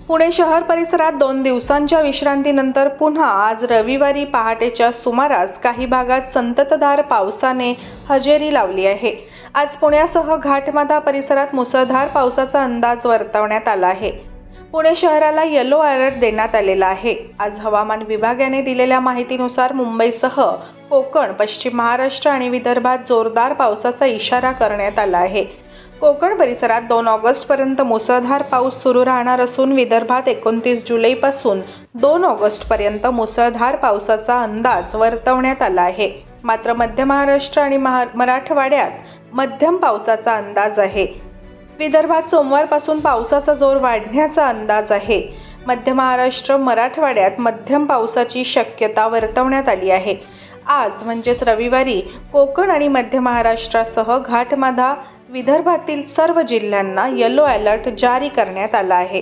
पुणे शहर परिसरात 2 दिवसांच्या विश्रांतीनंतर पुन्हा आज रविवारी पहाटेच्या सुमारास काही भागात संततधार पावसाने हजेरी लावली आहे। आज पुण्यासह घाटमाथा परिसरात मुसळधार पावसाचा अंदाज वर्तवण्यात आला आहे। पुणे शहराला येलो अलर्ट देण्यात आलेला आहे। आज हवामान विभागाने दिलेल्या माहितीनुसार मुंबईसह कोकण, पश्चिम महाराष्ट्र आणि विदर्भात जोरदार पावसाचा इशारा करण्यात आला आहे। कोकण परिसरात 2 ऑगस्टपर्यंत मुसळधार पाऊस सुरू राहणार असून विदर्भात 29 जुलैपासून 2 ऑगस्टपर्यंत मुसळधार पावसाचा अंदाज वर्तवण्यात आला आहे। मात्र मध्य महाराष्ट्र आणि मराठवाड्यात मध्यम पावसाचा अंदाज आहे। विदर्भात सोमवारपासून पावसाचा जोर वाढण्याचा अंदाज आहे। मध्य महाराष्ट्र, मराठवाड्यात मध्यम पावसाची शक्यता वर्तवण्यात आली आहे। आज म्हणजेच रविवारी कोकण आणि मध्य महाराष्ट्रासह घाटमाथा विदर्भातील सर्व जिल्ह्यांना येलो अलर्ट जारी करण्यात आला आहे।